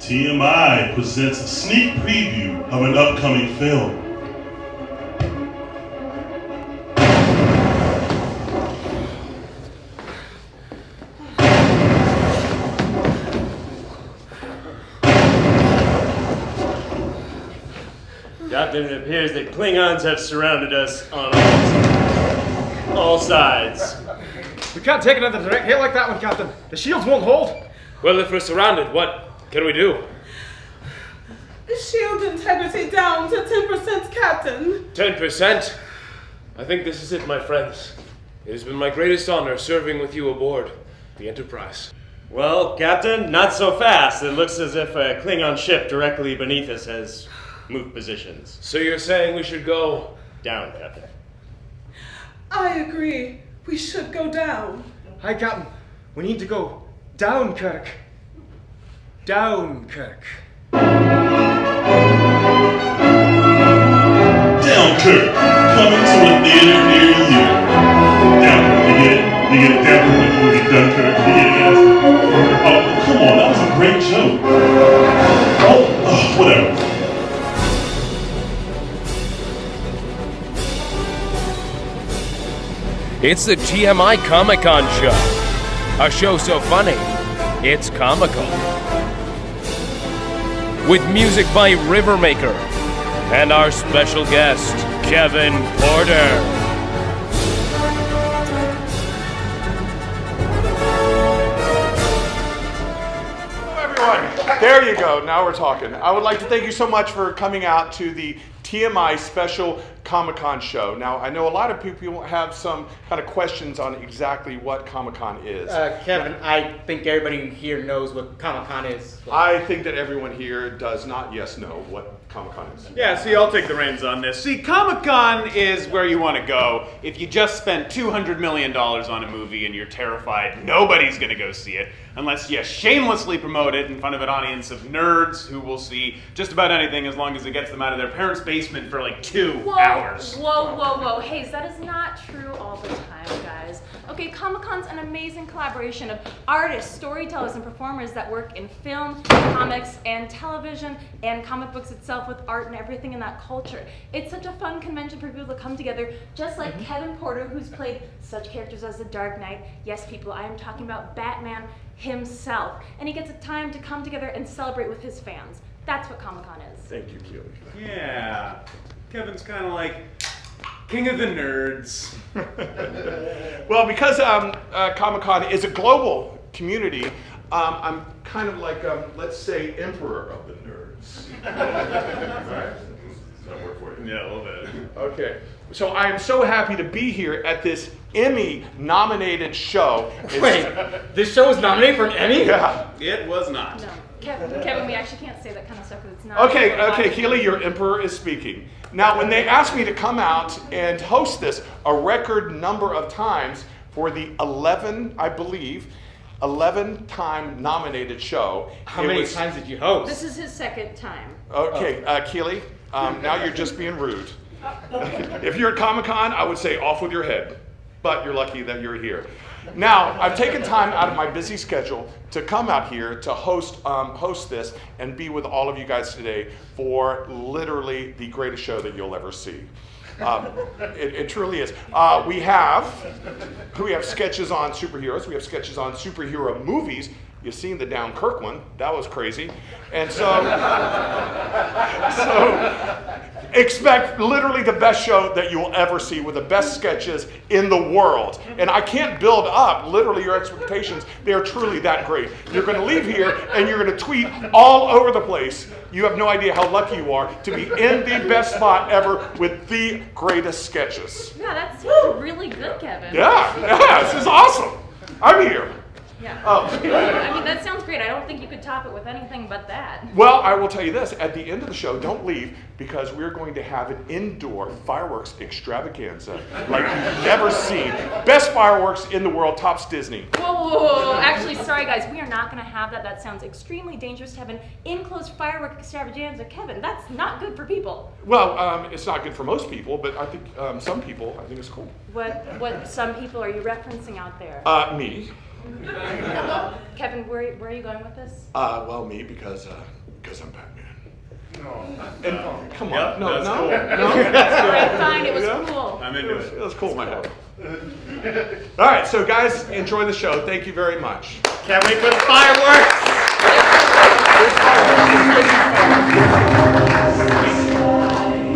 TMI presents a sneak preview of an upcoming film. Captain, it appears that Klingons have surrounded us on all sides. We can't take another direct hit like that one, Captain. The shields won't hold. Well, if we're surrounded, what can we do? Shield integrity down to 10%, Captain. 10%? I think this is it, my friends. It has been my greatest honor serving with you aboard the Enterprise. Well, Captain, not so fast. It looks as if a Klingon ship directly beneath us has moved positions. So you're saying we should go down, Captain? I agree. We should go down. Hi, Captain. We need to go down, Kirk. Down, Kirk. Down, Kirk, coming to a theater near you. Down, Kirk, you get it? You get it? Down, Kirk, like the movie Dunkirk. You get it, guys? Oh, come on, that was a great joke. Oh, whatever. It's the TMI ComicCon show. A show so funny, it's comical. With music by Rivermaker and our special guest, Kevin Porter. Hello, everyone. There you go. Now we're talking. I would like to thank you so much for coming out to the TMI special Comic-Con show. Now, I know a lot of people have some kind of questions on exactly what Comic-Con is. Kevin, I think everybody here knows what Comic-Con is. I think that everyone here does not know what Comic-Con is. Yeah, see, I'll take the reins on this. See, Comic-Con is where you want to go if you just spent $200 million on a movie and you're terrified nobody's going to go see it unless you shamelessly promote it in front of an audience of nerds who will see just about anything as long as it gets them out of their parents' basement for like 2 hours. Whoa. Hayes, that is not true all the time, guys. Okay, Comic-Con's an amazing collaboration of artists, storytellers, and performers that work in film, comics, and television, and comic books itself with art and everything in that culture. It's such a fun convention for people to come together, just like Kevin Porter, who's played such characters as the Dark Knight. Yes, people, I am talking about Batman himself. And he gets a time to come together and celebrate with his fans. That's what Comic-Con is. Thank you, Keeley. Yeah, Kevin's kind of like king of the nerds. Well, because Comic-Con is a global community, I'm kind of like, let's say, emperor of the nerds. Right? Does that work for you? Yeah, a little bit. Okay. So I am so happy to be here at this Emmy-nominated show. Wait, this show was nominated for an Emmy? Yeah. It was not. No, Kevin, we actually can't say that kind of stuff because it's not. Okay, Keeley, your emperor is speaking. Now, when they asked me to come out and host this a record number of times for the 11-time nominated show. How many times did you host? This is his second time. Okay, Keeley, now you're just being rude. If you're at Comic-Con, I would say off with your head, but you're lucky that you're here. Now, I've taken time out of my busy schedule to come out here to host this and be with all of you guys today for literally the greatest show that you'll ever see. It truly is. We have sketches on superheroes. We have sketches on superhero movies. You've seen the Down Kirk one. That was crazy. And so expect literally the best show that you will ever see with the best sketches in the world. And I can't build up literally your expectations. They are truly that great. You're going to leave here and you're going to tweet all over the place. You have no idea how lucky you are to be in the best spot ever with the greatest sketches. Yeah, that sounds really good, Kevin. Yeah, this is awesome. I'm here. Yeah. Oh. I mean, that sounds great. I don't think you could top it with anything but that. Well, I will tell you this. At the end of the show, don't leave, because we're going to have an indoor fireworks extravaganza like you've never seen. Best fireworks in the world, tops Disney. Whoa. Actually, sorry, guys. We are not going to have that. That sounds extremely dangerous to have an enclosed fireworks extravaganza. Kevin, that's not good for people. Well, it's not good for most people, but I think some people, I think it's cool. What some people are you referencing out there? Me. Kevin, where are you going with this? Well, me, because I'm Batman. And come Yep, on, no. Cool. All right, fine, it was cool. I'm into it. It was cool in my head. All right, so guys, enjoy the show. Thank you very much. Can't wait for the fireworks!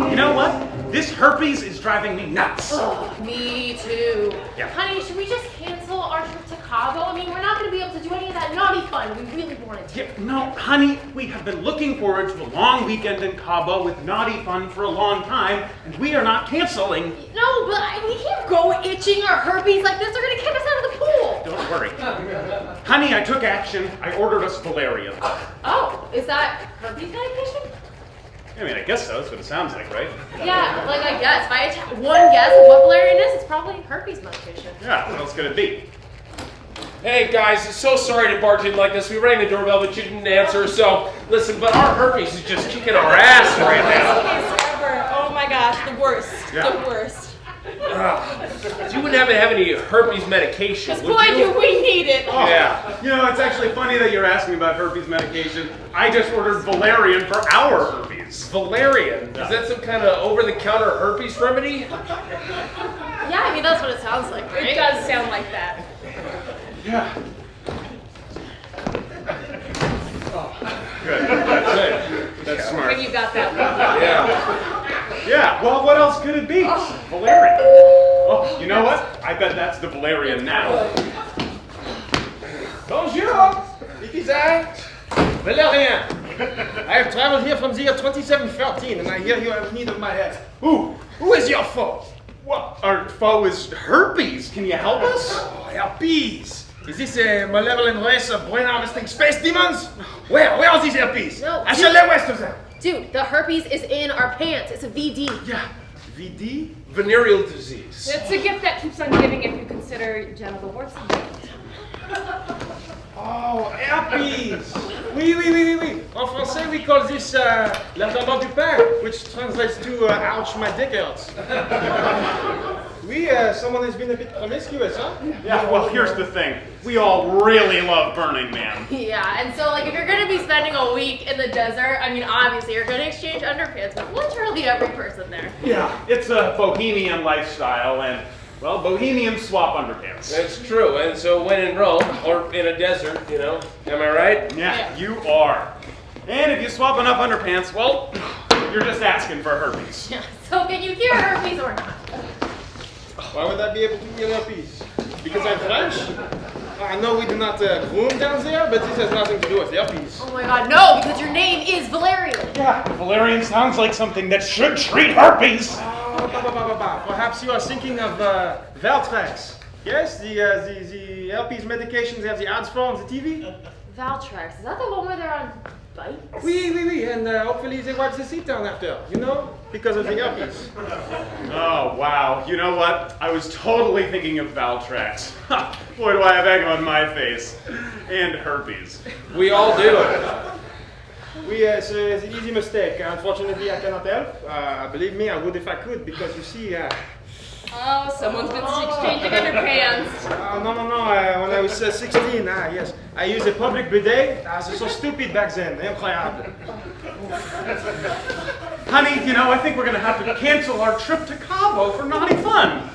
You know what? This herpes is driving me nuts. Me too. Yeah. Honey, should we just cancel our trip to Cabo? I mean, we're not going to be able to do any of that naughty fun we really wanted to. Yeah, no, honey, we have been looking forward to a long weekend in Cabo with naughty fun for a long time, and we are not canceling. No, but we can't go itching our herpes like this. They're going to kick us out of the pool. Don't worry. Honey, I took action. I ordered us valerian. Oh, is that herpes medication? I mean, I guess so. That's what it sounds like, right? Yeah, like I guess. If I had one guess of what valerian is, it's probably herpes medication. Yeah, what else could it be? Hey guys, so sorry to barge in like this. We rang the doorbell, but you didn't answer. So listen, but our herpes is just kicking our ass right now. Ever. Oh my gosh, the worst. Yeah. The worst. You wouldn't happen to have any herpes medication, Because would boy, you? do we need it. Oh, Yeah. You know, it's actually funny that you're asking about herpes medication. I just ordered valerian for our herpes. Valerian? Is that some kind of over-the-counter herpes remedy? Yeah, I mean, that's what it sounds like, right? It does sound like that. Yeah. Good. That's smart. When you got that one. Yeah. Yeah, well, what else could it be? Valerian. Oh, you know what? I bet that's the valerian now. Bonjour! It is I, Valerian. I have traveled here from the year 2713, and I hear you have need of my help. Who is your foe? What? Our foe is herpes. Can you help us? Oh, herpes. Is this a malevolent race of brain-harvesting space demons? Where are these herpes? No, I shall lay waste to them. Dude, the herpes is in our pants. It's a VD. Yeah, VD? Venereal disease. It's a gift that keeps on giving if you consider genital warts. Oh, herpes! Oui. En français, we call this l'intendant du pain, which translates to ouch, my dick hurts. Someone has been a bit promiscuous, huh? Yeah, well, here's the thing. We all really love Burning Man. Yeah, and so like if you're gonna be spending a week in the desert, I mean obviously you're gonna exchange underpants with literally every person there. Yeah, it's a bohemian lifestyle, and, well, bohemians swap underpants. That's true. And so when in Rome, or in a desert, you know, am I right? Yeah, you are. And if you swap enough underpants, well, you're just asking for herpes. Yeah, so can you cure herpes or not? Why would I be able to hear herpes? Because I'm French? I know we do not groom down there, but this has nothing to do with herpes. Oh my god, no, because your name is Valerian. Yeah, valerian sounds like something that should treat herpes. Perhaps you are thinking of Valtrex. Yes, the herpes medications have the ads for on the TV? Valtrex, is that the one where they're on bikes? Oui, and hopefully they wipe the seat down after, you know, because of the herpes. Oh, wow. You know what? I was totally thinking of Valtrex. Boy, do I have egg on my face. And herpes. We all do. Oui, it's an easy mistake. Unfortunately, I cannot help. Believe me, I would if I could, because you see, Oh, someone's been exchanging underpants. no. When I was 16, yes. I used a public bidet. I was so stupid back then. Incroyable. Honey, you know, I think we're going to have to cancel our trip to Cabo for naughty fun.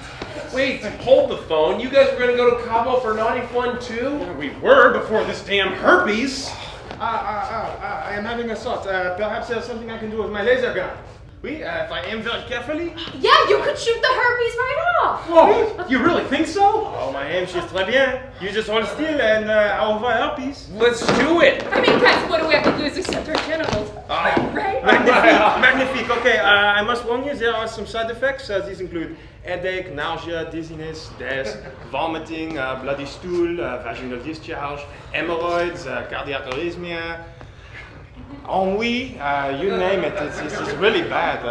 Wait, hold the phone. You guys were going to go to Cabo for naughty fun too? We were before this damn herpes. I am having a thought. Perhaps there's something I can do with my laser gun. Oui, if I aim very carefully. Yeah, you could shoot the herpes right off. Whoa, you really think so? Oh, my aim, she's très bien. You just hold still and I'll over herpes. Let's do it. I mean, guys, what do we have to lose except our genitals? Right? Magnifique. Okay, I must warn you, there are some side effects. These include headache, nausea, dizziness, death, vomiting, bloody stool, vaginal discharge, hemorrhoids, cardiac arrhythmia. Ennui, you name it, it's really bad.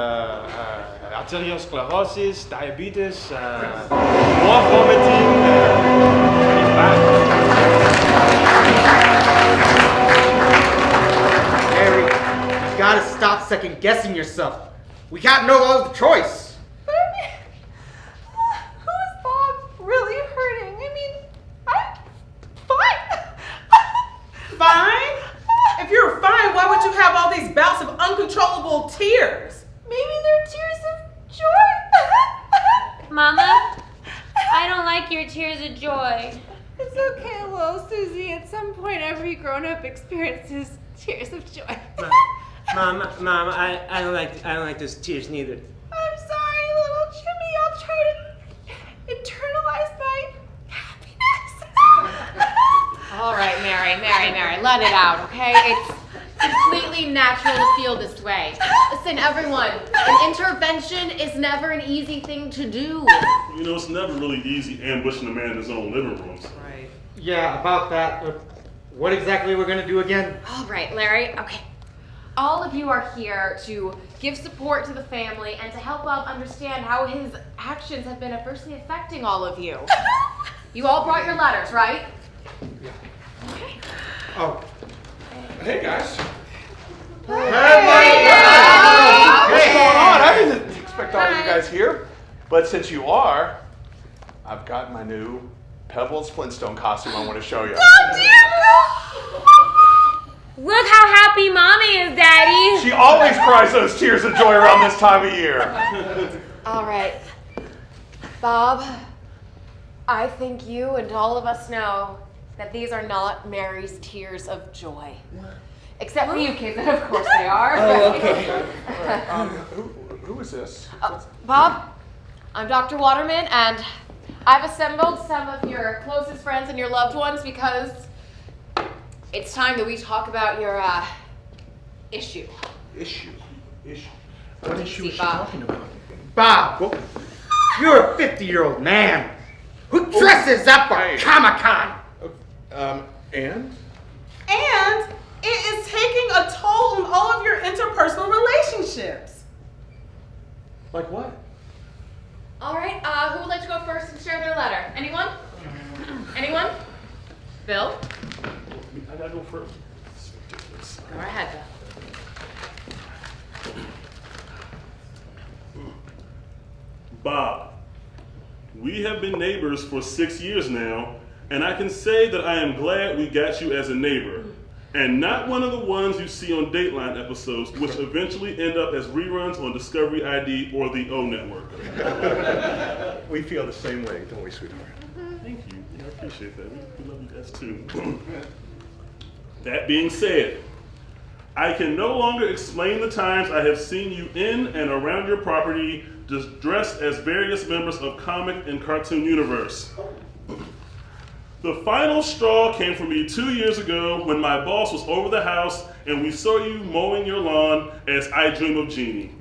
Arteriosclerosis, diabetes, more vomiting, it's bad. Harry, you gotta stop second guessing yourself. We got no other choice. But I mean, who is Bob really hurting? I mean, I'm tears. Maybe they're tears of joy. Mama, I don't like your tears of joy. It's okay, little Susie. At some point, every grown-up experiences tears of joy. Mom, I don't like those tears neither. I'm sorry, little Jimmy. I'll try to internalize my happiness. All right, Mary, let it out, okay? It's completely natural to feel this way. Listen, everyone, an intervention is never an easy thing to do. You know, it's never really easy ambushing a man in his own living room. Right. Yeah, about that. What exactly we're gonna do again? All right, Larry. Okay. All of you are here to give support to the family and to help Bob understand how his actions have been adversely affecting all of you. You all brought your letters, right? Yeah. Okay. Oh. Hey, guys. Hey! What's going on? I didn't expect all of you guys here. But since you are, I've got my new Pebbles Flintstone costume I want to show you. Look how happy Mommy is, Daddy. She always cries those tears of joy around this time of year. All right. Bob, I think you and all of us know that these are not Mary's tears of joy. Except for you kids, and of course they are. Oh, okay. Who is this? Bob, I'm Dr. Waterman, and I've assembled some of your closest friends and your loved ones because it's time that we talk about your issue. Issue? What issue is she talking about? Bob, you're a 50-year-old man who dresses up for Comic-Con. And? And it is taking a toll on all of your interpersonal relationships. Like what? All right, who would like to go first and share their letter? Anyone? Anyone? Bill? I gotta go first. Go ahead, Bill. Bob, we have been neighbors for 6 years now, and I can say that I am glad we got you as a neighbor, and not one of the ones you see on Dateline episodes, which eventually end up as reruns on Discovery ID or the O Network. We feel the same way, don't we, sweetheart? Thank you. I appreciate that. We love you guys too. That being said, I can no longer explain the times I have seen you in and around your property dressed as various members of comic and cartoon universe. The final straw came for me 2 years ago when my boss was over the house and we saw you mowing your lawn as I Dream of Jeannie.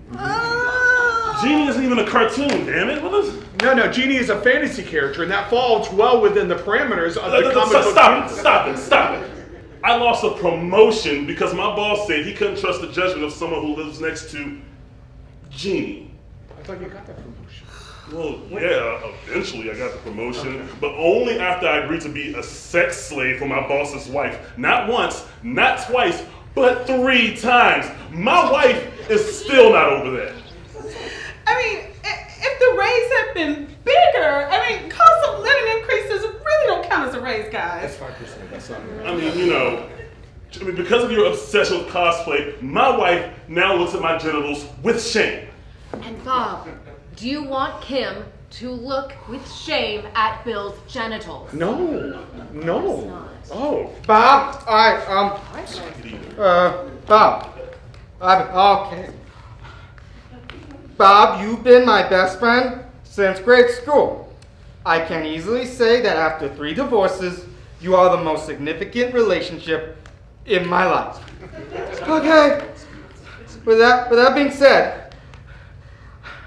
Jeannie isn't even a cartoon, damn it. What is? No, Jeannie is a fantasy character, and that falls well within the parameters of the comic book. Stop it. I lost a promotion because my boss said he couldn't trust the judgment of someone who lives next to Jeannie. I thought you got that promotion. Well, yeah, eventually I got the promotion, but only after I agreed to be a sex slave for my boss's wife. Not once, not twice, but 3 times. My wife is still not over that. I mean, if the raise had been bigger, cost of living increases really don't count as a raise, guys. That's 5%. That's not right. I mean, because of your obsession with cosplay, my wife now looks at my genitals with shame. And Bob, do you want Kim to look with shame at Bill's genitals? No. Oh. Bob, Bob, okay. Bob, you've been my best friend since grade school. I can easily say that after 3 divorces, you are the most significant relationship in my life. Okay. With that being said,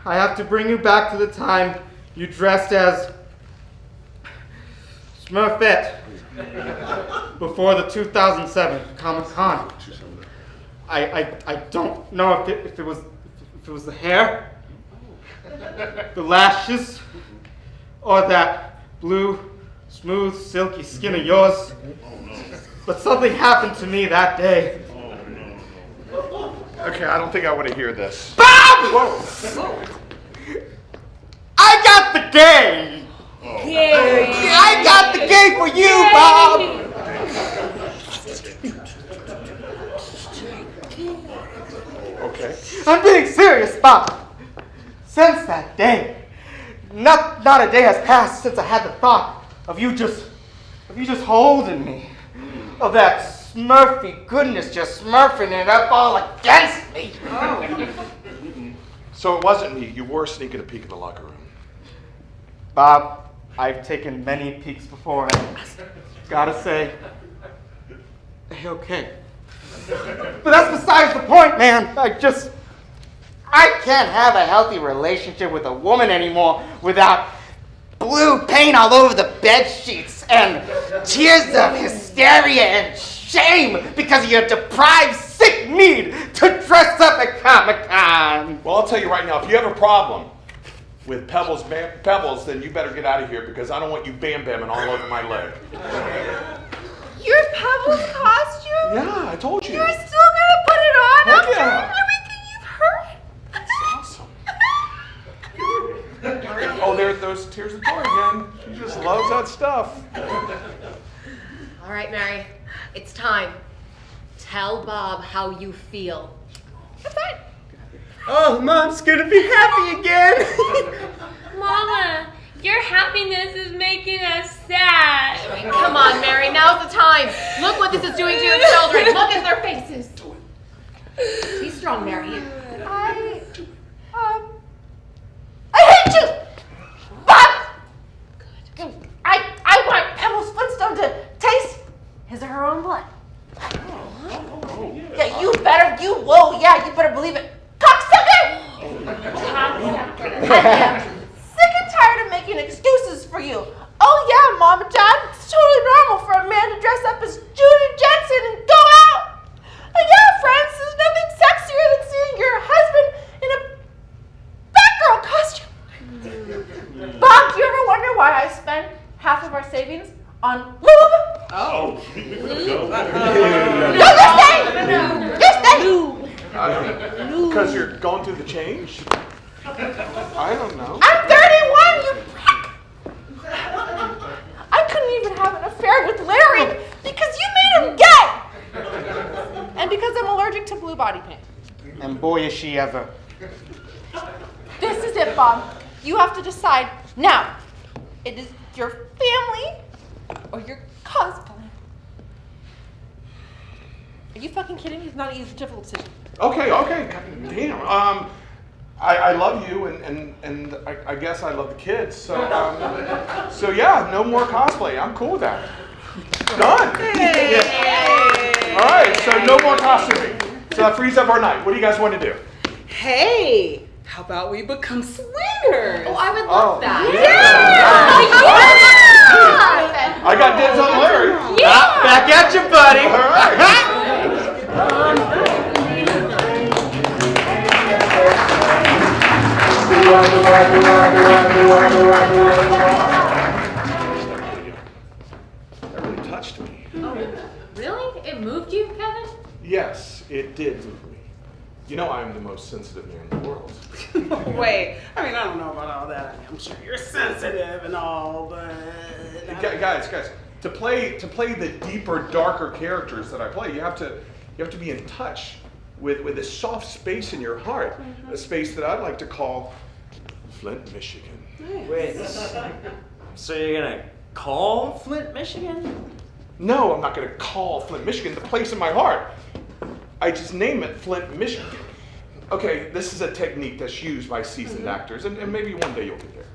I have to bring you back to the time you dressed as Smurfette before the 2007 ComicCon. I don't know if it was the hair, the lashes, or that blue, smooth, silky skin of yours. But something happened to me that day. Okay, I don't think I want to hear this. Bob! Whoa. I got the gay! I got the gay for you, Bob! Okay. I'm being Bob. Since that day, not a day has passed since I had the thought of you just holding me, of that Smurfy goodness just smurfing it up all against me. So it wasn't me. You were sneaking a peek in the locker room. Bob, I've taken many peeks before, and gotta say, okay. But that's besides the point, man. I can't have a healthy relationship with a woman anymore without blue paint all over the bed sheets and tears of hysteria and shame because of your deprived, sick need to dress up at Comic-Con. Well, I'll tell you right now, if you have a problem with Pebbles, then you better get out of here because I don't want you bam-bamming all over my leg. Your Pebbles costume? Yeah, I told you. You're still gonna put it on Heck after yeah. everything you've heard? That's awesome. Oh, there's those tears of joy again. She just loves that stuff. All right, Mary, it's time. Tell Bob how you feel. That's fine. Oh, Mom's gonna be happy again. Mama, your happiness is making us sad. I mean, come on, Mary, now's the time. Look what this is doing to your children. Look at their faces. Be strong, Mary. I hate you! Bob! Good. I want Pebbles Flintstone to taste his or her own blood. Yeah, you better believe it. Cocksucker! I am sick and tired of making excuses for you. Oh yeah, Mom and Dad, it's totally normal for a man to dress up as Junior Jensen and go out. And yeah, friends, there's nothing sexier than seeing your husband in a Batgirl costume. Bob, do you ever wonder why I spend half of our savings on lube? Oh, we better go. No, you stay! Because you're going through the change? I don't know. I'm 31, you prick! I couldn't even have an affair with Larry because you made him gay! And because I'm allergic to blue body paint. And boy, is she ever. This is it, Bob. You have to decide now. It is your family or your cosplay. Are you fucking kidding me? It's not an easy, difficult decision. Okay. God damn. I love you, and I guess I love the kids. So yeah, no more cosplay. I'm cool with that. Done. Yeah. All right. So no more costuming. So that frees up our night. What do you guys want to do? Hey, how about we become swingers? Oh, I would love that. Yeah. I got dibs on Larry. Yeah. Back at you, buddy. All right. That really touched me. Oh, really? It moved you, Kevin? Yes, it did move me. You know I'm the most sensitive man in the world. Wait, I mean, I don't know about all that. I'm sure you're sensitive and all, but... Guys, to play the deeper, darker characters that I play, you have to be in touch with a soft space in your heart, a space that I'd like to call Flint, Michigan. Nice. Wait, so you're gonna call Flint, Michigan? No, I'm not gonna call Flint, Michigan the place in my heart. I just name it Flint, Michigan. Okay, this is a technique that's used by seasoned actors, and maybe one day you'll get there.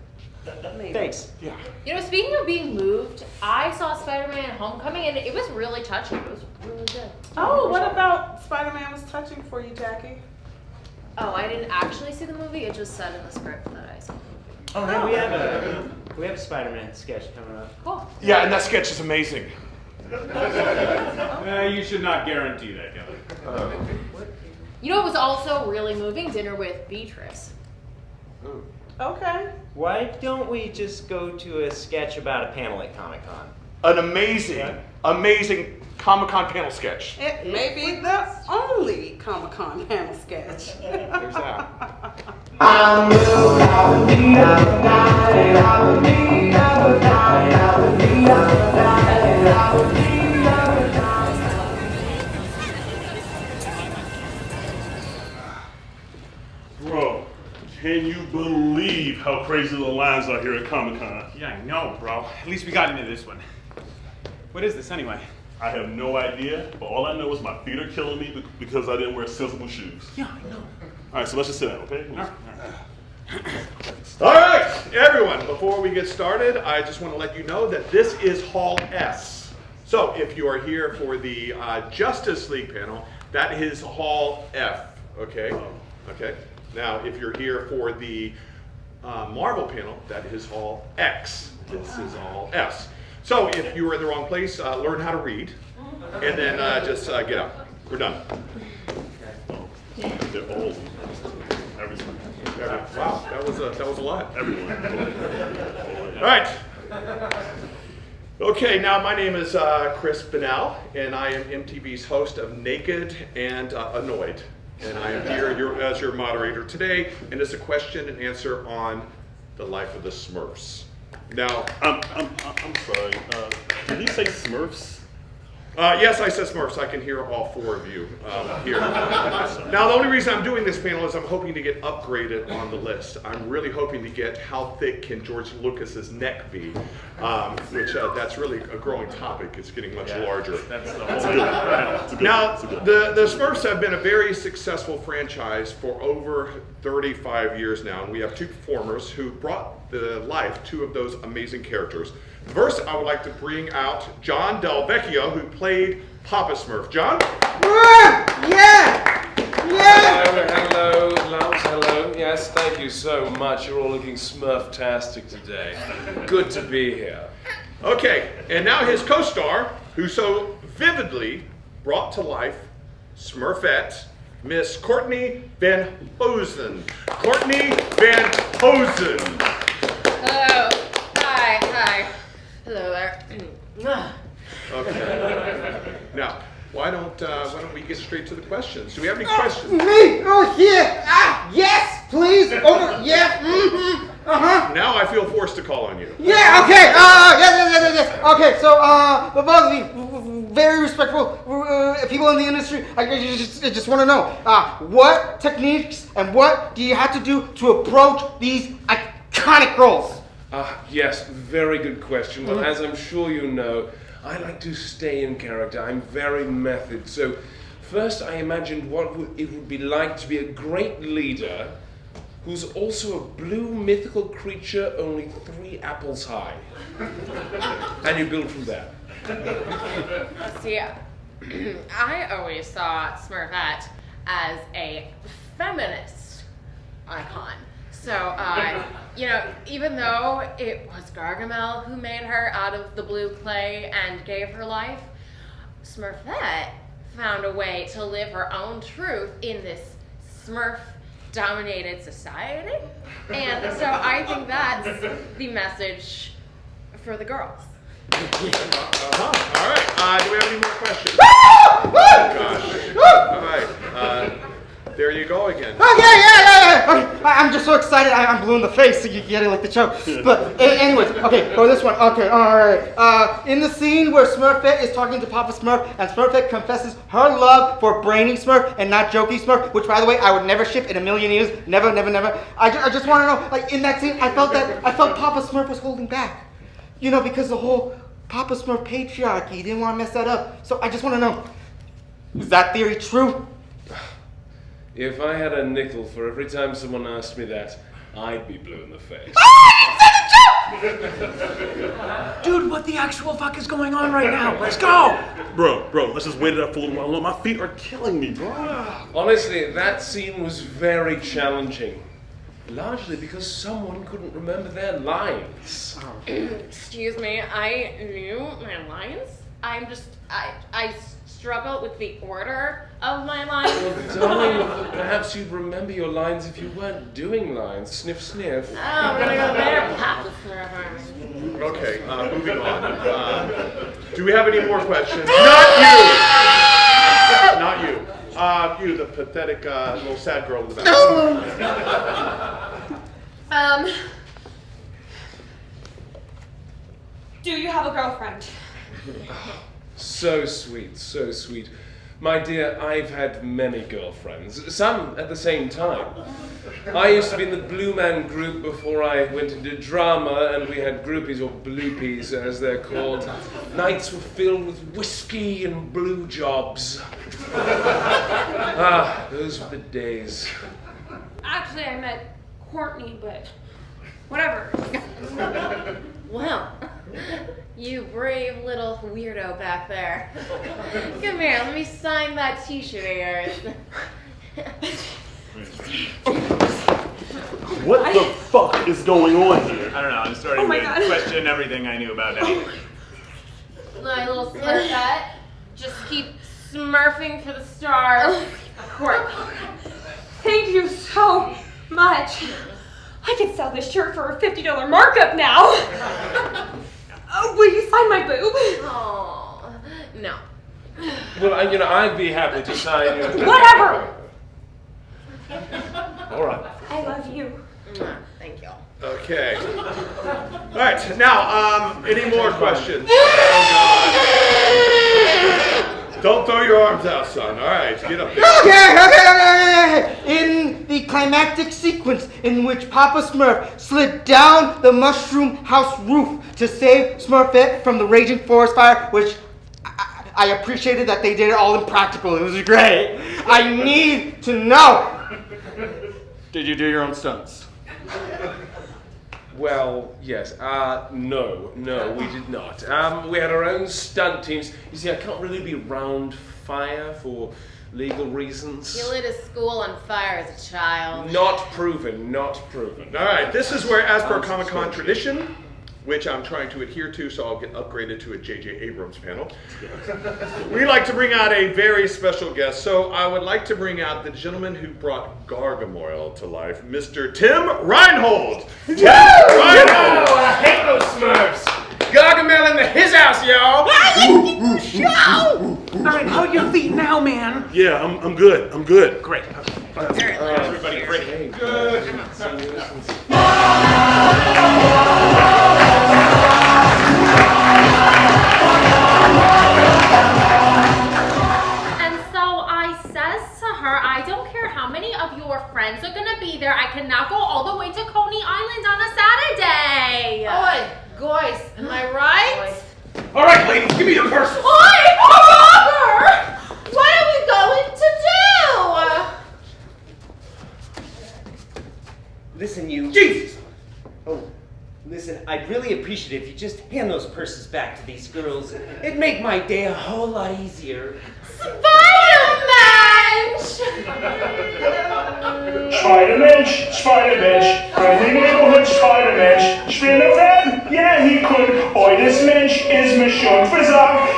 Maybe. Thanks. Yeah. You know, speaking of being moved, I saw SpiderMan Homecoming and it was really touching. It was really good. Oh, what about Spider-Man was touching for you, Jackie? Oh, I didn't actually see the movie. It just said in the script that I saw the movie. Oh, hey, we have a Spider-Man sketch coming up. Cool. Yeah, and that sketch is amazing. You should not guarantee that, Kevin. You know, it was also really moving. Dinner with Beatrice. Ooh. Okay. Why don't we just go to a sketch about a panel at Comic-Con? An amazing Comic-Con panel sketch. It may be the only Comic-Con panel sketch. There's that. Bro, believe how crazy the lines are here at Comic-Con. Yeah, I know, bro. At least we got into this one. What is this anyway? I have no idea, but all I know is my feet are killing me because I didn't wear sensible shoes. Yeah, I know. All right, so let's just sit down, okay? All right, everyone, before we get started, I just want to let you know that this is Hall S. So if you are here for the Justice League panel, that is Hall F, okay? Okay. Now, if you're here for the Marvel panel, that is Hall X. This is all S. So if you were in the wrong place, learn how to read, and then just get out. We're done. They're old. Everyone. Wow, that was a lot. Everyone. All right. Okay, now my name is Chris Bennell, and I am MTV's host of Naked and Annoyed. And I am here as your moderator today, and it's a question and answer on the life of the Smurfs. Now, I'm sorry. Did he say Smurfs? Yes, I said Smurfs. I can hear all four of you here. Now, the only reason I'm doing this panel is I'm hoping to get upgraded on the list. I'm really hoping to get how thick can George Lucas's neck be, which that's really a growing topic. It's getting much larger. That's the whole Now, the Smurfs have been a very successful franchise for over 35 years now, and we have two performers who brought to life two of those amazing characters. First, I would like to bring out John Del Vecchio, who played Papa Smurf. John? Yeah! Hello, loves, hello. Yes, thank you so much. You're all looking Smurf-tastic today. Good to be here. Okay, and now his co-star, who so vividly brought to life Smurfette, Miss Courtney Van Hosen. Courtney Van Hosen. Hello. Hi. Hello there. Okay. Now, why don't we get straight to the questions? Do we have any questions? Me? Oh, here. Yes, please. Over. Yeah. Mm-hmm. Uh-huh. Now I feel forced to call on you. Yeah, okay. Yes. Okay, so, the both of you, very respectful people in the industry, I just want to know, what techniques and what do you have to do to approach these iconic roles? Yes, very good question. Well, as I'm sure you know, I like to stay in character. I'm very method. So first I imagined what it would be like to be a great leader who's also a blue mythical creature only 3 apples high. And you build from there. See, I always saw Smurfette as a feminist icon. So, even though it was Gargamel who made her out of the blue clay and gave her life, Smurfette found a way to live her own truth in this Smurf-dominated society. And so I think that's the message for the girls. All right. Do we have any more questions? Oh, gosh. All right. There you go again. Okay, yeah. Okay, I'm just so excited. I'm blue in the face, so you're getting like the choke. But anyways, okay, for this one. Okay, all right. In the scene where Smurfette is talking to Papa Smurf, and Smurfette confesses her love for Brainy Smurf and not Jokey Smurf, which, by the way, I would never ship in a million years. Never. I just want to know, like, in that scene, I felt Papa Smurf was holding back. You know, because the whole Papa Smurf patriarchy, he didn't want to mess that up. So I just want to know, is that theory true? If I had a nickel for every time someone asked me that, I'd be blue in the face. Dude, what the actual fuck is going on right now? Let's go! Bro, let's just wait it up for a little while. Look, my feet are killing me, bro. Honestly, that scene was very challenging. Largely because someone couldn't remember their lines. Excuse me, I knew my lines. I struggle with the order of my lines. Well, darling, perhaps you'd remember your lines if you weren't doing lines. Sniff, sniff. Oh, I'm gonna go there, Papa Smurf. Okay, moving on. Do we have any more questions? Not you! Not you. You, the pathetic little sad girl in the back. Do you have a girlfriend? So sweet, so sweet. My dear, I've had many girlfriends, some at the same time. I used to be in the Blue Man group before I went into drama, and we had groupies, or bloopies as they're called. Nights were filled with whiskey and blue jobs. Ah, those were the days. Actually, I meant Courtney, but whatever. Well, you brave little weirdo back there. Come here, let me sign that t-shirt of yours. What the fuck is going on here? I don't know, I'm starting to question everything I knew about it. My little Smurfette, just keep smurfing for the stars. Thank you so much. I could sell this shirt for a $50 markup now. Will you sign my boob? Oh, no. Well, I'd be happy to sign your... Whatever. All right. I love you. Thank you. Okay. All right, now, any more questions? Oh, God. Don't throw your arms out, son. All right, get up there. Okay. In the climactic sequence in which Papa Smurf slid down the mushroom house roof to save Smurfette from the raging forest fire, which I appreciated that they did it all impractical. It was great. I need to know. Did you do your own stunts? Well, yes. No, we did not. We had our own stunt teams. You see, I can't really be around fire for legal reasons. You lit a school on fire as a child. Not proven. All right, this is where, as per ComicCon tradition, which I'm trying to adhere to, so I'll get upgraded to a J.J. Abrams panel. We like to bring out a very special guest, so I would like to bring out the gentleman who brought Gargamel to life, Mr. Tim Reinhold. Tim Reinhold! I hate those Smurfs. Gargamel in his house, y'all. All right, how are your feet now, man? Yeah, I'm good. Great. Everybody, great. Good. And so I says to her, I don't care how many of your friends are gonna be there, I can now go all the way to Coney Island on a Saturday. Oi, guys, am I right? All right, ladies, give me the purse. Oi, Robert! What are we going to do? Listen, you. Jesus! Oh, listen, I'd really appreciate it if you just hand those purses back to these girls. It'd make my day a whole lot easier. SpiderMan! Spider-Mensch, friendly neighborhood Spider-Mensch. Spin of that? Yeah, he could. Oi, this Mensch is Mischung für Sack.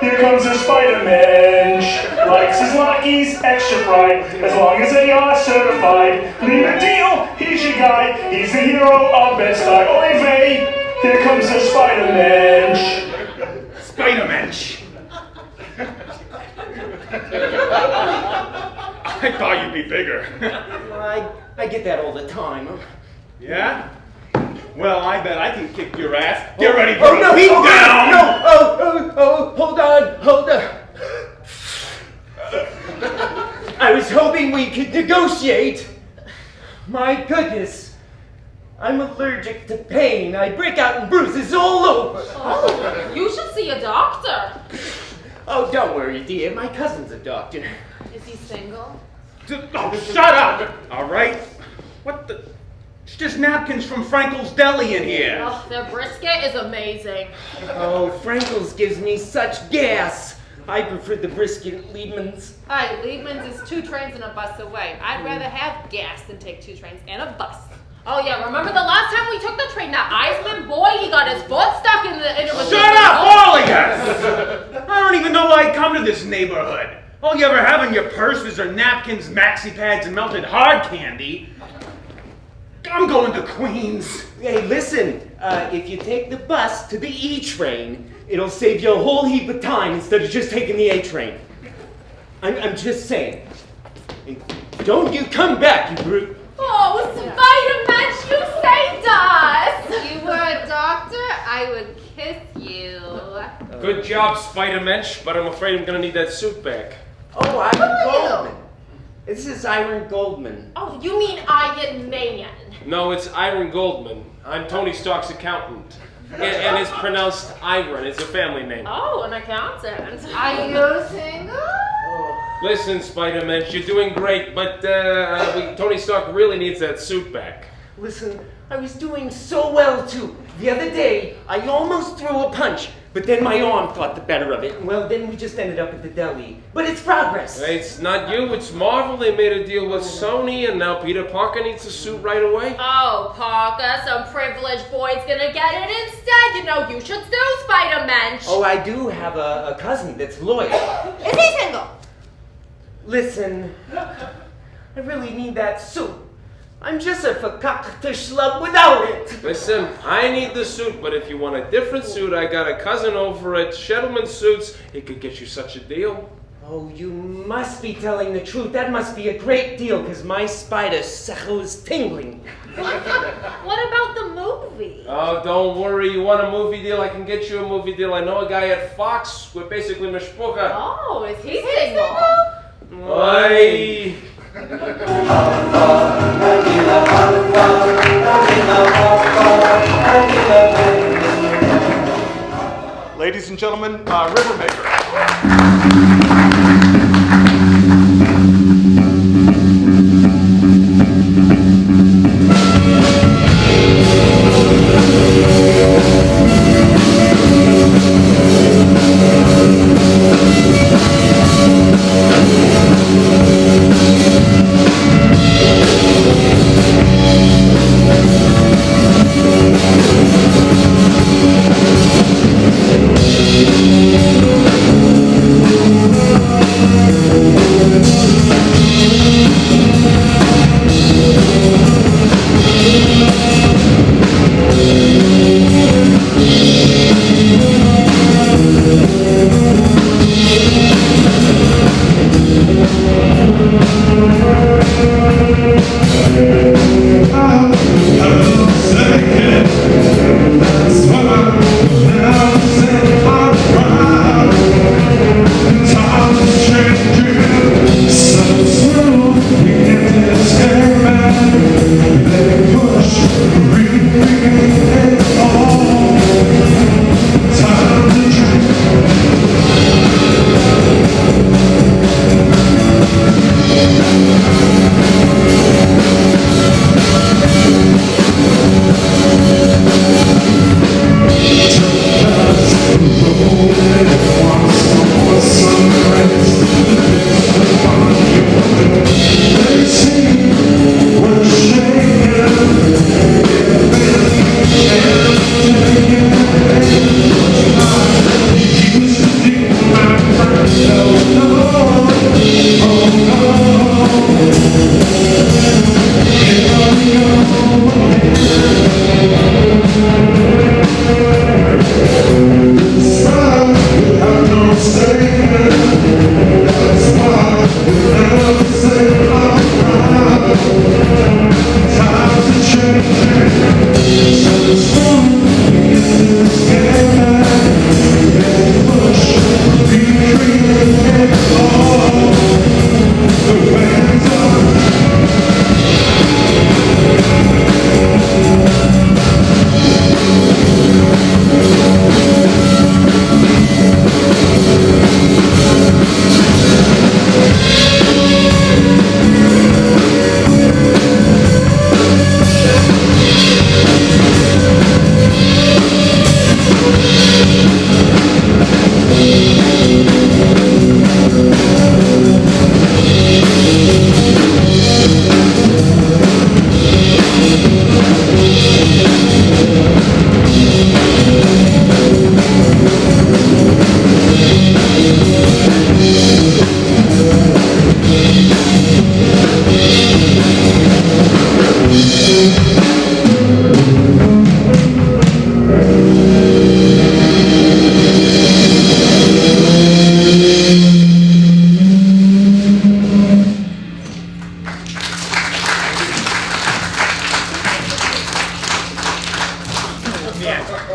Here comes the Spider-Mensch. Likes his lackeys, extra fried, as long as they are certified. Leave a deal, he's your guy. He's the hero of Bed-Stuy. Oy vey, here comes the Spider-Mensch. Spider-Mensch. I thought you'd be bigger. I get that all the time. Yeah? Well, I bet I can kick your ass. Get ready for Oh, no, he down! No! Hold on. I was hoping we could negotiate. My goodness. I'm allergic to pain. I break out in bruises all over. Oh, you should see a doctor. Oh, don't worry, dear. My cousin's a doctor. Is he single? Oh, shut up! All right? What the? It's just napkins from Frankel's Deli in here. Oh, their brisket is amazing. Oh, Frankel's gives me such gas. I prefer the brisket at Liebman's. Hi, Liebman's is 2 trains and a bus away. I'd rather have gas than take 2 trains and a bus. Oh yeah, remember the last time we took the train? That Eisman boy, he got his foot stuck in the... And it was Shut up, all of you! I don't even know why I come to this neighborhood. All you ever have in your purses are napkins, maxi pads, and melted hard candy. I'm going to Queens. Hey, listen, if you take the bus to the E train, it'll save you a whole heap of time instead of just taking the A train. I'm just saying. Don't you come back, you brute. Oh, Spider-Man, you saved us! If you were a doctor, I would kiss you. Good job, Spider-Mensch, but I'm afraid I'm gonna need that suit back. Oh, Iron Goldman. This is Iron Goldman. Oh, you mean Iron Man? No, it's Iron Goldman. I'm Tony Stark's accountant. And it's pronounced Iron. It's a family name. Oh, an accountant. Are you single? Listen, Spider-Man, you're doing great, but Tony Stark really needs that suit back. Listen, I was doing so well too. The other day, I almost threw a punch, but then my arm got the better of it. Well, then we just ended up at the deli. But it's progress. It's not you, it's Marvel. They made a deal with Sony, and now Peter Parker needs a suit right away. Oh, Parker, some privileged boy's gonna get it instead. You know, you should sue Spider-Man. Oh, I do have a cousin that's loyal. Is he single? Listen, I really need that suit. I'm just a fakakta schlub without it. Listen, I need the suit, but if you want a different suit, I got a cousin over at Shettleman Suits. He could get you such a deal. Oh, you must be telling the truth. That must be a great deal, because my spider sechel is tingling. What about the movie? Oh, don't worry. You want a movie deal? I can get you a movie deal. I know a guy at Fox. We're basically mishpucha. Oh, is he single? Oi. Ladies and gentlemen, Rivermaker.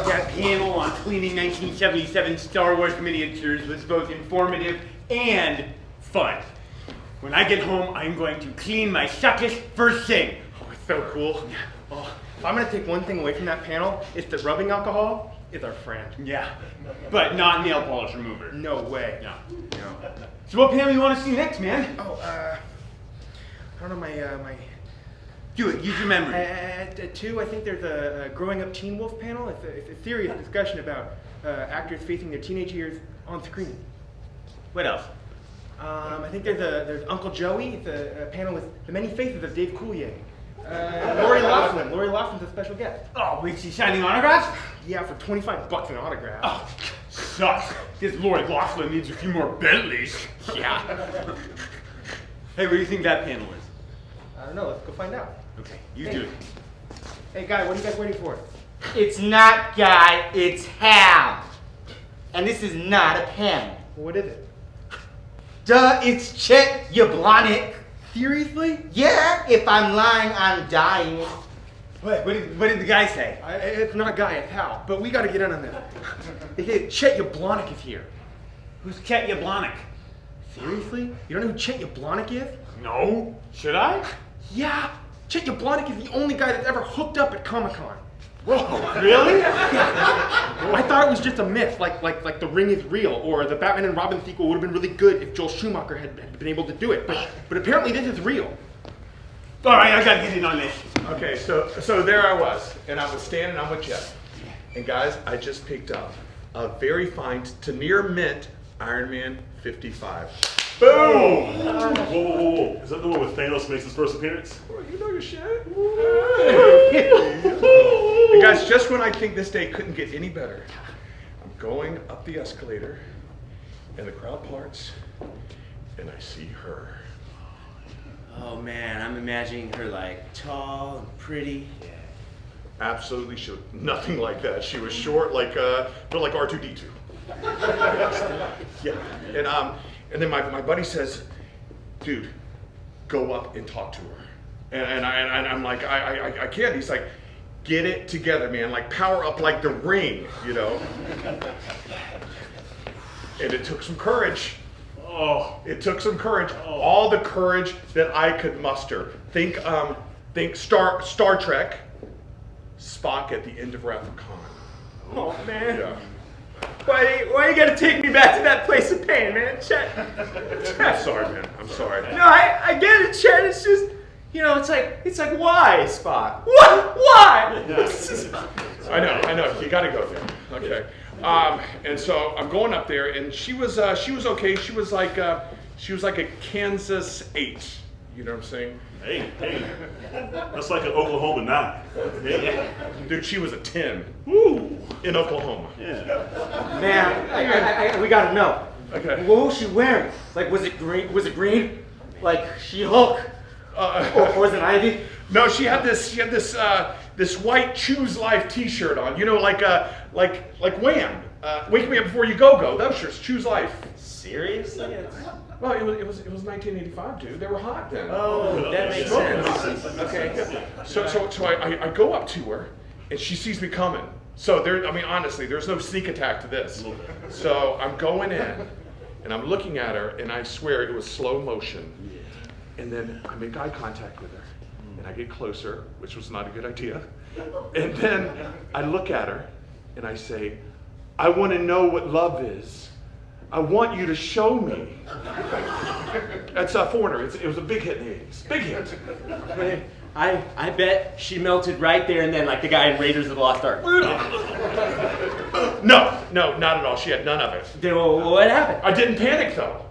That panel on cleaning 1977 Star Wars miniatures was both informative and Fun. When I get home, I'm going to clean my shackles first thing. Oh, it's so cool. Oh, if I'm gonna take one thing away from that panel, it's that rubbing alcohol is our friend. Yeah, but not nail polish remover. No way. No. So what panel you want to see next, man? Oh, I don't know, my... Do it, use your memory. At 2, I think there's a growing up teen wolf panel. It's a serious discussion about actors facing their teenage years on screen. What else? I think there's Uncle Joey. It's a panel with the many faces of Dave Coulier. Lori Laughlin. Lori Laughlin's a special guest. Oh, wait, she's signing autographs? Yeah, for $25 an autograph. Oh, sucks. This Lori Laughlin needs a few more Bentleys. Yeah. Hey, what do you think that panel is? I don't know. Let's go find out. Okay, you do it. Hey, Guy, what are you guys waiting for? It's not Guy, it's Hal. And this is not a pen. What is it? Duh, it's Chet Yablonic. Seriously? Yeah, if I'm lying, I'm dying. What did the guy say? It's not Guy, it's Hal. But we gotta get in on this. They say Chet Yablonic is here. Who's Chet Yablonic? Seriously? You don't know who Chet Yablonic is? No. Should I? Yeah. Chet Yablonic is the only guy that's ever hooked up at ComicCon. Whoa, really? I thought it was just a myth, like The Ring is real, or the Batman and Robin sequel would have been really good if Joel Schumacher had been able to do it. But apparently this is real. All right, I gotta get in on this. Okay, so there I was, and I was standing on with Jeff. And guys, I just picked up a very fine to near mint Iron Man 55. Boom! Whoa. Is that the one where Thanos makes his first appearance? Well, you know your shit. And guys, just when I think this day couldn't get any better, I'm going up the escalator, and the crowd parts, and I see her. Oh man, I'm imagining her like tall and pretty. Yeah. Absolutely, she looked nothing like that. She was short, like R2-D2. Yeah, and then my buddy says, "Dude, go up and talk to her." And I'm like, I can't. He's like, "Get it together, man. Like power up like the Ring, you know." And it took some courage. Oh, it took some courage. Oh. All the courage that I could muster. Think Star Trek. Spock at the end of Wrath of Khan. Oh man. Yeah. Why you gotta take me back to that place of pain, man? Chet. I'm sorry, man. I'm sorry. No, I get it, Chet. It's just, you know, it's like why, Spock? What? Why? Yeah. I know. You gotta go there. Okay. And so I'm going up there, and she was okay. She was like a Kansas 8. You know what I'm saying? Hey. That's like an Oklahoma 9. Yeah. Dude, she was a 10. Woo! In Oklahoma. Yeah. Man, we gotta know. Okay. What was she wearing? Like, was it green? Like She-Hulk? Or Poison Ivy? No, she had this white Choose Life T-shirt on. You know, like Wham. Wake Me Up Before You Go. Those shirts, Choose Life. Seriously? Well, it was 1985, dude. They were hot then. Oh, that makes sense. Okay. So I go up to her, and she sees me coming. So honestly, there's no sneak attack to this. So I'm going in, and I'm looking at her, and I swear it was slow motion. And then I make eye contact with her, and I get closer, which was not a good idea. And then I look at her, and I say, "I want to know what love is. I want you to show me." That's Foreigner. It was a big hit in the 80s. Big hit. I bet she melted right there and then, like the guy in Raiders of the Lost Ark. No, not at all. She had none of it. Then what happened? I didn't panic though.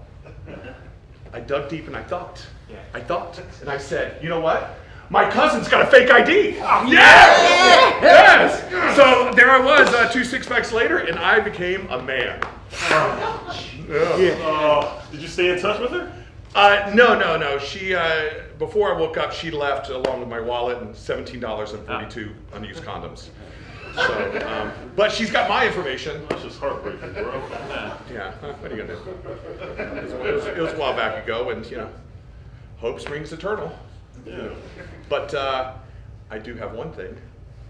I dug deep and I thought. And I said, "You know what? My cousin's got a fake ID." Yes! So there I was, 2 6-packs later, and I became a man. Did you stay in touch with her? No. She, before I woke up, she left along with my wallet and $17.42 unused condoms. So, but she's got my information. That's just heartbreaking, bro. Yeah, what are you gonna do? It was a while back ago, and you know, hope springs eternal. Yeah. But I do have one thing,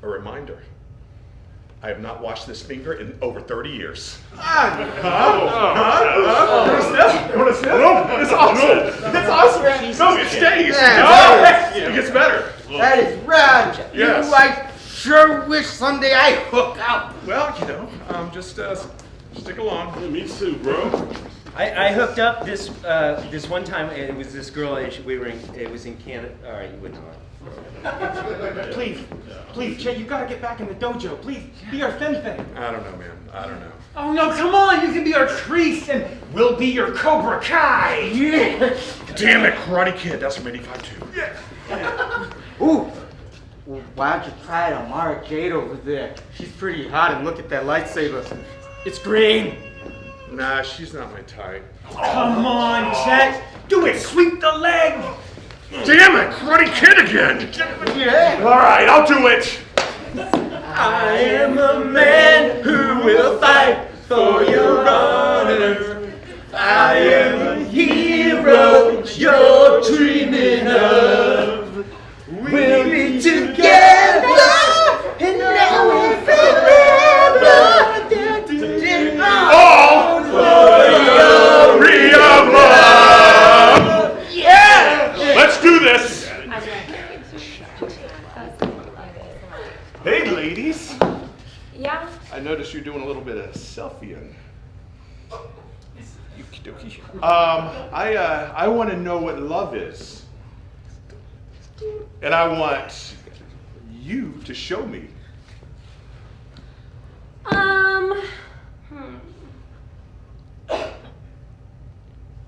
a reminder. I have not washed this finger in over 30 years. You want to sniff? No, it's sure wish someday I hook up. Well, just stick along. Yeah, me too, bro. I hooked up this one time. It was this girl. And it was in Canada. All right, you wouldn't know. Please, Jay, you gotta get back in the dojo. Please, be our fen. I don't know, man. I don't know. Oh no, come on, you can be our Treese and we'll be your Cobra Kai. Yeah. Damn it, Karate Kid. That's from '85 too. Yeah. Ooh. Well, why don't you try it on Mara Jade over there? She's pretty hot, and look at that lightsaber. It's green. Nah, she's not my type. Come on, Chet. Do it. Sweep the leg. Damn it, Karate Kid again. Yeah. All right, I'll do it. I am a man who will fight for your honor. I am a hero you're dreaming of. We'll be together and now we're forever. All for your love. Yeah! Let's do this. Hey, ladies. Yeah? I noticed you're doing a little bit of selfieing. Okie dokie. I want to know what love is. And I want you to show me.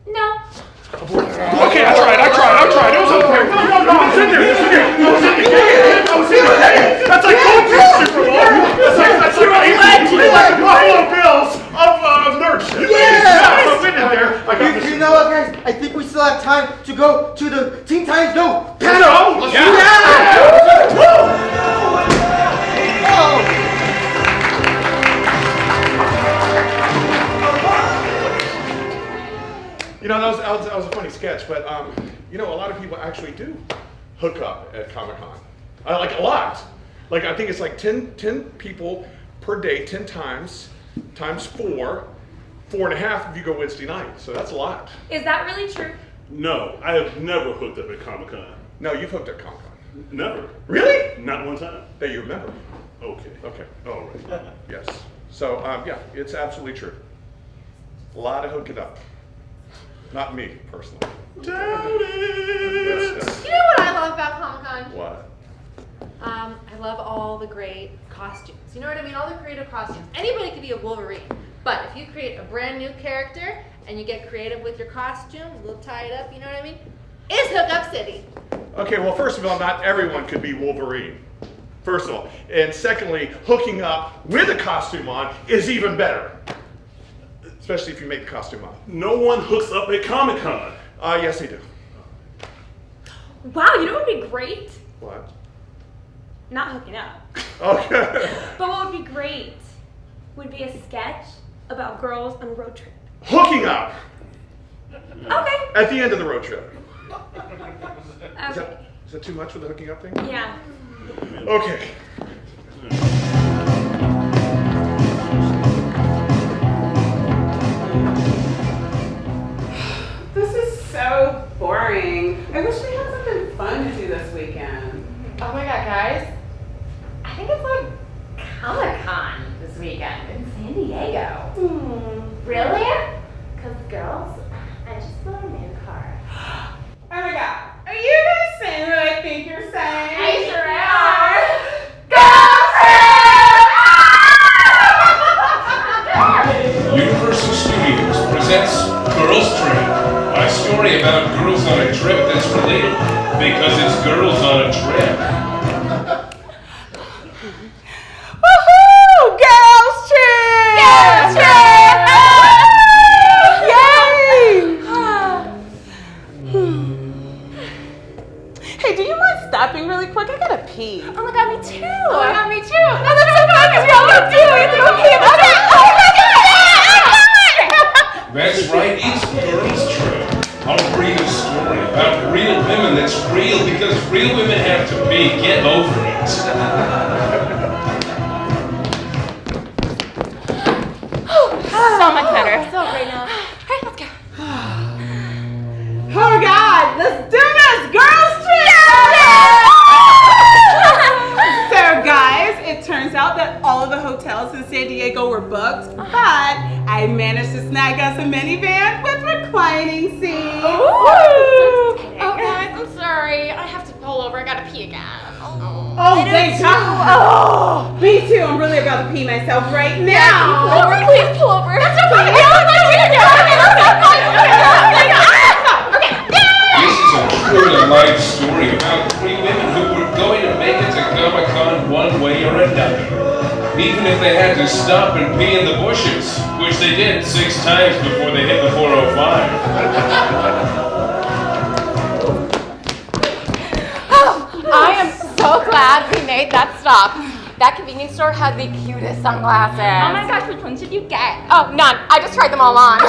No. Okay, I tried. It was okay. No, I was in there. That's like going to the Super Bowl. That's like the Buffalo Bills of nerds. Yeah! I've been in there. You know what, guys? I think we still have time to go to the Teen Titans Go panel. Let's do that was a funny sketch, but a lot of people actually do hook up at Comic-Con. Like a lot. Like I think it's like 10 people per day, 10 times 4.5 if you go Wednesday night. So that's a lot. Is that really true? No, I have never hooked up at Comic-Con. No, you've hooked at Comic-Con. Never. Really? Not one time. That you remember. Okay. All right. Yes. So yeah, it's absolutely true. A lot of hooking up. Not me, personally. Doubt it. You know what I love about Comic-Con? What? I love all the great costumes. You know what I mean? All the creative costumes. Anybody could be a Wolverine. But if you create a brand new character and you get creative with your costume, a little tie it up, you know what I mean? It's Hookup City. Okay, well, first of all, not everyone could be Wolverine. First of all. And secondly, hooking up with a costume on is even better. Especially if you make the costume up. No one hooks up at Comic-Con. Yes, they do. Wow, you know what would be great? What? Not hooking up. Okay. But what would be great would be a sketch about girls on a road trip. Hooking up! Okay. At the end of the road trip. Okay. Is that too much for the hooking up thing? Yeah. Okay. This is so boring. I wish we had something fun to do this weekend. Oh my god, guys. I think it's like Comic-Con this weekend in San Diego. Really? Because girls, I just bought a new car. Oh my god. Are you guys saying what I think you're saying? I sure am. Universal Studios presents Girls Trip, a story about girls on a trip that's relatable because it's girls on a trip. Woohoo! Girls trip! Girls trip! Yay! Hey, do you mind stopping really quick? I gotta pee. Oh my god, me too. Oh my god, me too. Oh, that's so fun because we all got to do it. We have to go pee. That's right, it's Girls Trip, a real story about real women that's real because real women have to be. Get over it. So much better. So great now. Alright, let's go. Oh my god, let's do this! Girls trip! So guys, like us a minivan with reclining seats. Oh, guys, I'm sorry. I have to pull over. I gotta pee again. Oh, thank God. Oh, me too. I'm really about to pee myself right now. Pull over, please pull over. That's so funny. This is a true-to-life story about 3 women who were going to make it to ComicCon one way or another. Even if they had to stop and pee in the bushes, which they did 6 times before they hit the 405. I am so glad we made that stop. That convenience store had the cutest sunglasses. Oh my gosh, which ones did you get? Oh, none. I just tried them all on.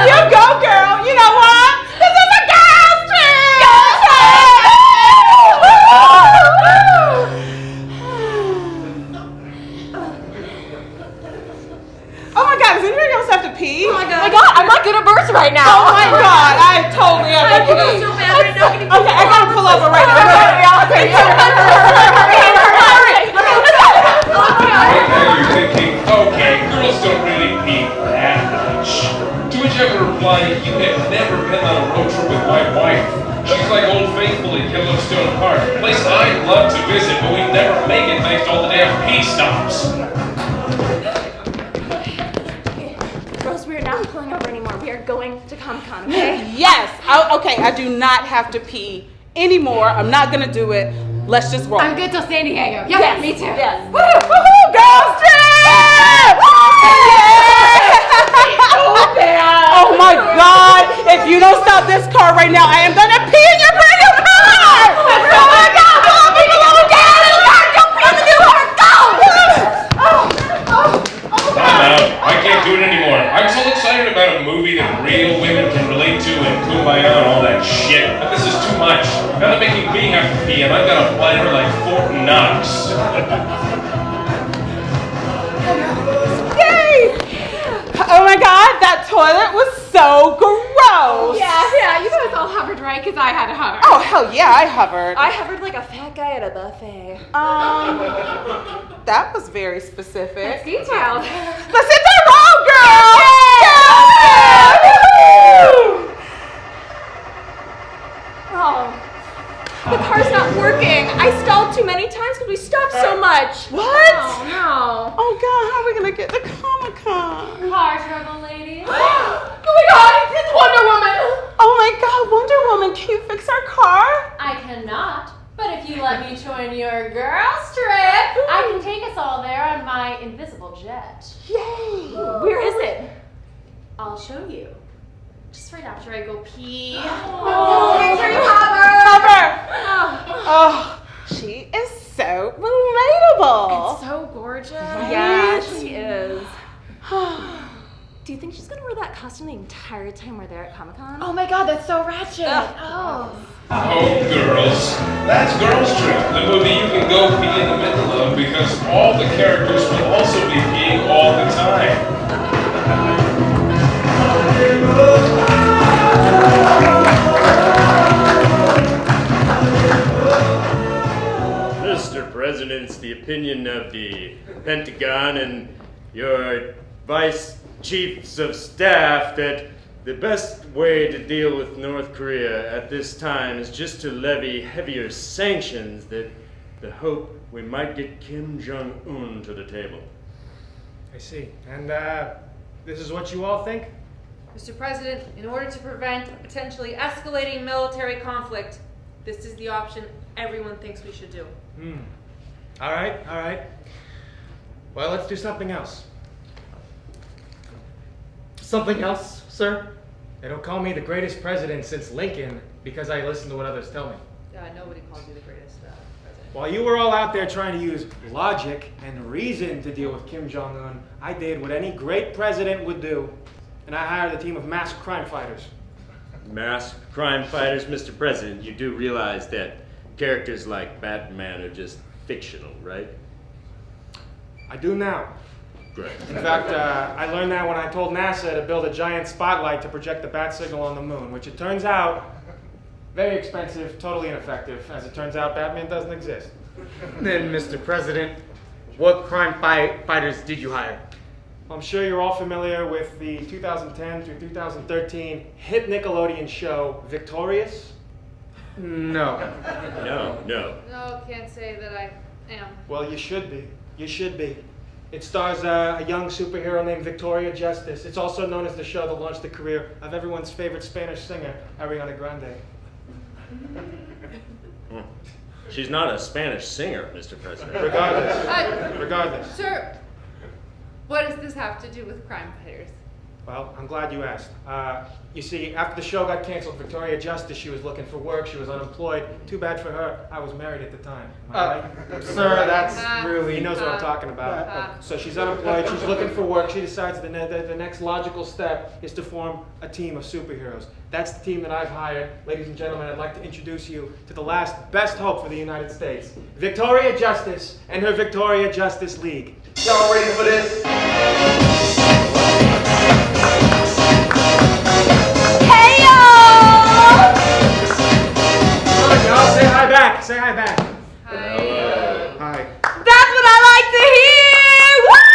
You go, girl. You know what? This is a girls' trip. Oh my God, does anybody else have to pee? Oh my God, I'm not good at births right now. Oh my God, I totally have to pee. So bad right now. Okay, I gotta pull over right now. Right now you're thinking, okay, girls don't really pee that much. To which I would reply, you have never been on a road trip with my wife. She's like Old Faithful at Yellowstone Park, a place I'd love to visit, but we'd never make it thanks to all the damn pee stops. Rose, we are not pulling over anymore. We are going to ComicCon, okay? Yes. Okay, I do not have to pee anymore. I'm not gonna do it. Let's just roll. I'm good till San Diego. Yep, Yes. me too. Yes. Woohoo! Girls trip! Oh my God! If you don't stop this car right now, I am gonna pee in your brand new car! Oh my God! Don't pee in the new car! Go! I'm out. I can't do it anymore. I'm so excited about a movie that real women can relate to and kumbaya and all that shit. But this is too much. Now they're making me have to pee and I've got to fly her like Fort Knox. Yay! Oh my God, that toilet was so gross! Yeah, you guys all hovered right because I had to hover. Oh, hell yeah, I hovered. I hovered like a fat guy at a buffet. That was very specific. It's detailed. Let's hit that road, girl! Oh, the car's not working. I stalled too many times because we stopped so much. What? Oh no. Oh God, how are we gonna get to ComicCon? Car trouble, ladies. Oh my God, it's Wonder Woman! Oh my God, Wonder Woman, can you fix our car? I cannot, but if you let me join your girls' trip, I can take us all there on my invisible jet. Yay! Where is it? I'll show you. Just right after I go pee. Oh, make sure you hover. Oh, she is so relatable. It's so gorgeous. Yeah, she is. Do you think she's gonna wear that costume the entire time we're there at ComicCon? Oh my God, that's so ratchet. Oh, girls. That's Girls Trip, the movie you can go pee in the middle of because all the characters will also be peeing all the time. Mr. President, it's the opinion of the Pentagon and your vice chiefs of staff that the best way to deal with North Korea at this time is just to levy heavier sanctions that the hope we might get Kim Jong-un to the table. I see. And this is what you all think? Mr. President, in order to prevent a potentially escalating military conflict, this is the option everyone thinks we should do. All right. Well, let's do something else. Something else, sir? They don't call me the greatest president since Lincoln because I listen to what others tell me. Yeah, nobody calls you the greatest president. While you were all out there trying to use logic and reason to deal with Kim Jong-un, I did what any great president would do, and I hired a team of masked crime fighters. Masked crime fighters, Mr. President, you do realize that characters like Batman are just fictional, right? I do now. Great. In fact, I learned that when I told NASA to build a giant spotlight to project the bat signal on the moon, which it turns out, very expensive, totally ineffective. As it turns out, Batman doesn't exist. Then, Mr. President, what crime fighters did you hire? I'm sure you're all familiar with the 2010 through 2013 hit Nickelodeon show Victorious. No. No. No, can't say that I am. Well, you should be. You should be. It stars a young superhero named Victoria Justice. It's also known as the show that launched the career of everyone's favorite Spanish singer, Ariana Grande. She's not a Spanish singer, Mr. President. Regardless. Sir, what does this have to do with crime fighters? Well, I'm glad you asked. You see, after the show got canceled, Victoria Justice, she was looking for work. She was unemployed. Too bad for her. I was married at the time. Am I right? Sir, that's really... He knows what I'm talking about. So she's unemployed. She's looking for work. She decides the next logical step is to form a team of superheroes. That's the team that I've hired. Ladies and gentlemen, I'd like to introduce you to the last best hope for the United States. Victoria Justice and her Victoria Justice League. Y'all ready for this? Hey y'all! Come on, y'all, say hi back. Say hi back. Hi. That's what I like to hear! Woo!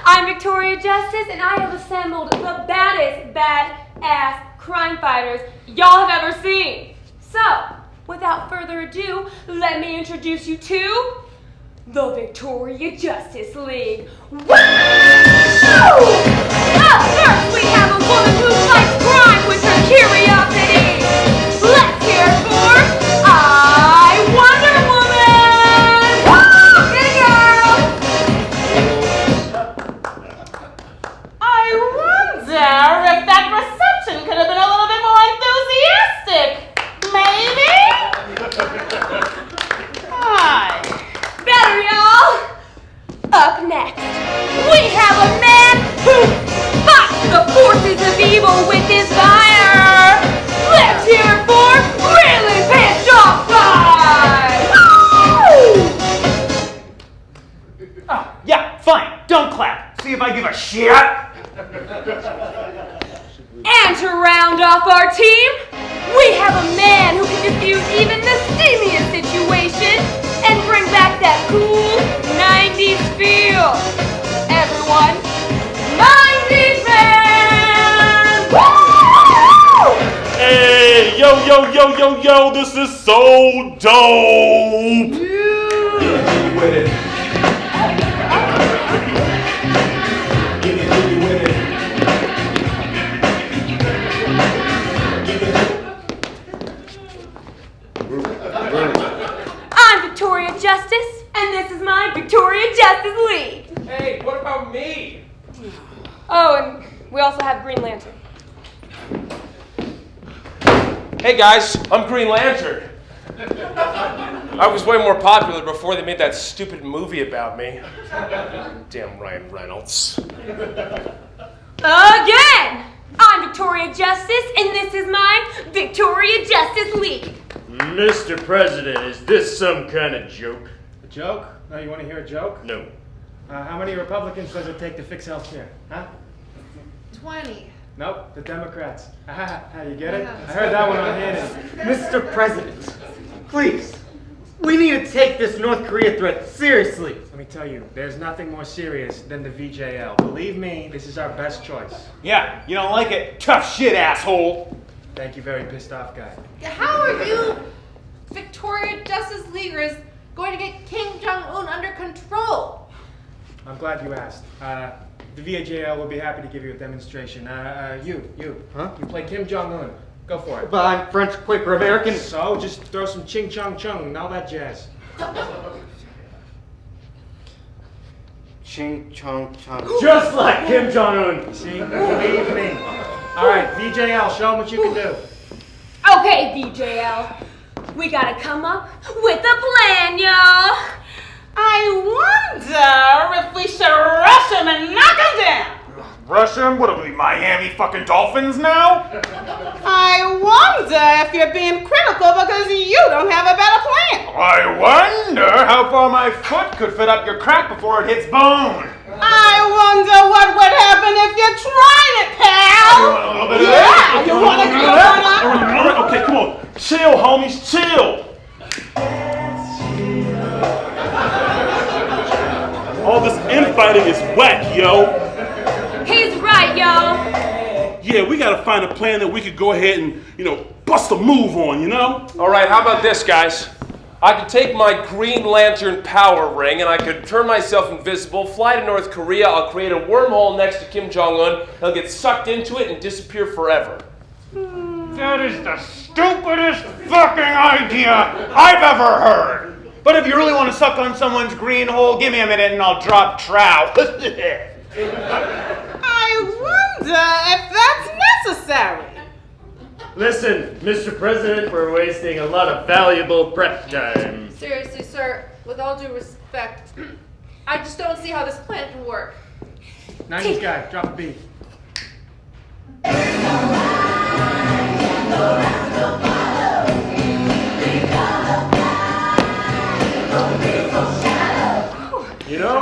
I'm Victoria Justice, and I have assembled the baddest badass crime fighters y'all have ever seen. So, without further ado, let me introduce you to the Victoria Justice League. Woo! Up first, we have a woman who fights crime with her curiosity. Let's hear it for Wonder Woman! Woo! Good girl! I wonder if that reception could have been a little bit more enthusiastic. Maybe? Hi. Better, y'all! Up next, we have a man who fights the forces of evil with his fire! Let's hear it for Really Pissed Off Guy! Woo! Oh, yeah, fine. Don't clap. See if I give a shit. And to round off our team, we have a man who can diffuse even the steamiest situation and bring back that cool 90s feel. Everyone, 90s man! Woo! Hey, yo, this is so dope! Get with it. I'm Victoria Justice, and this is my Victoria Justice League. Hey, what about me? Oh, and we also have Green Lantern. Hey guys, I'm Green Lantern. I was way more popular before they made that stupid movie about me. Damn Ryan Reynolds. Again! I'm Victoria Justice, and this is my Victoria Justice League. Mr. President, is this some kind of joke? A joke? No, you want to hear a joke? No. How many Republicans does it take to fix health care? Huh? 20. Nope, the Democrats. You get it? I heard that one on hand. Mr. President, please, we need to take this North Korea threat seriously. Let me tell you, there's nothing more serious than the VJL. Believe me, this is our best choice. Yeah, you don't like it? Tough shit, asshole. Thank you, very pissed off guy. How are you, Victoria Justice Leaguers, going to get Kim Jong-un under control? I'm glad you asked. The VJL will be happy to give you a demonstration. You. Huh? You play Kim Jong-un. Go for it. But I'm French Quaker American. So, just throw some ching chong chung and all that jazz. Ching chong chong. Just like Kim Jong-un. See? Believe me. All right, VJL, show them what you can do. Okay, VJL, we gotta come up with a plan, y'all. I wonder if we should rush him and knock him down. Rush him? What are we, Miami fucking Dolphins now? I wonder if you're being critical because you don't have a better plan. I wonder how far my foot could fit up your crack before it hits bone. I wonder what would happen if you tried it, pal. Yeah, you want to go All right, okay, come on. Chill, homies, chill. All this infighting fighting is whack, yo. He's right, yo. Yeah, we gotta find a plan that we could go ahead and, bust a move on, you know? All right, how about this, guys? I could take my Green Lantern power ring and I could turn myself invisible, fly to North Korea, I'll create a wormhole next to Kim Jong-un, he'll get sucked into it and disappear forever. That is the stupidest fucking idea I've ever heard. But if you really want to suck on someone's green hole, give me a minute and I'll drop trow. I wonder if that's necessary. Listen, Mr. President, we're wasting a lot of valuable prep time. Seriously, sir, with all due respect, I just don't see how this plan can work. 90s guy, drop a beat.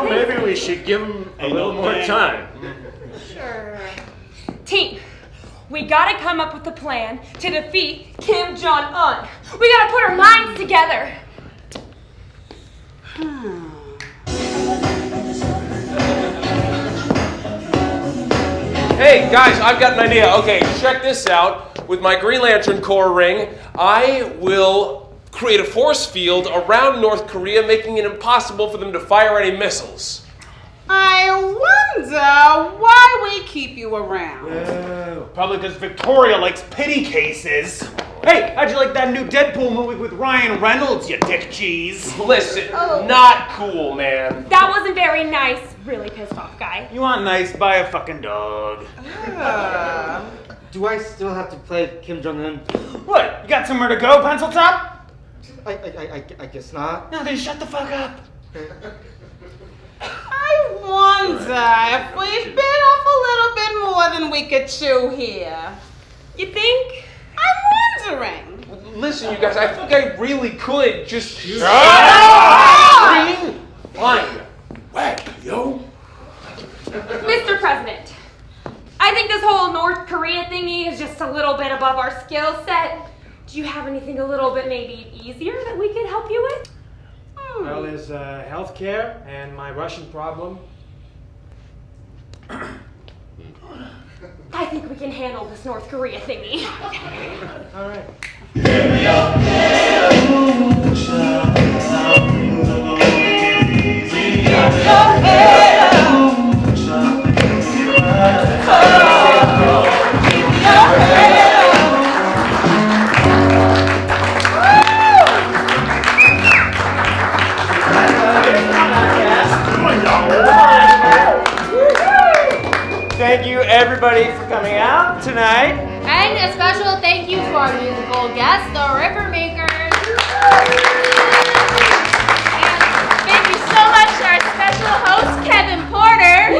Maybe we should give him a little more time. Sure. Team, we gotta come up with a plan to defeat Kim Jong-un. We gotta put our minds together. Hey, guys, I've got an idea. Okay, check this out. With my Green Lantern core ring, I will create a force field around North Korea, making it impossible for them to fire any missiles. I wonder why we keep you around. Probably because Victoria likes pity cases. Hey, how'd you like that new Deadpool movie with Ryan Reynolds, you dick cheese? Listen, not cool, man. That wasn't very nice. Really pissed off guy. You want nice, buy a fucking dog. Do I still have to play Kim Jong-un? What, you got somewhere to go, Pencil Top? I guess not. No, then shut the fuck up. I wonder if we've been off a little bit more than we could chew here. You think? I'm wondering. Listen, you guys, I think I really could just... Shut up! Fine. Whack, yo. Mr. President, I think this whole North Korea thingy is just a little bit above our skill set. Do you have anything a little bit maybe easier that we could help you with? Well, there's healthcare and my Russian problem. I think we can handle this North Korea thingy. All right. Thank you, everybody, for coming out tonight. And a special thank you to our musical guests, the Rivermakers. And thank you so much to our special host, Kevin Porter.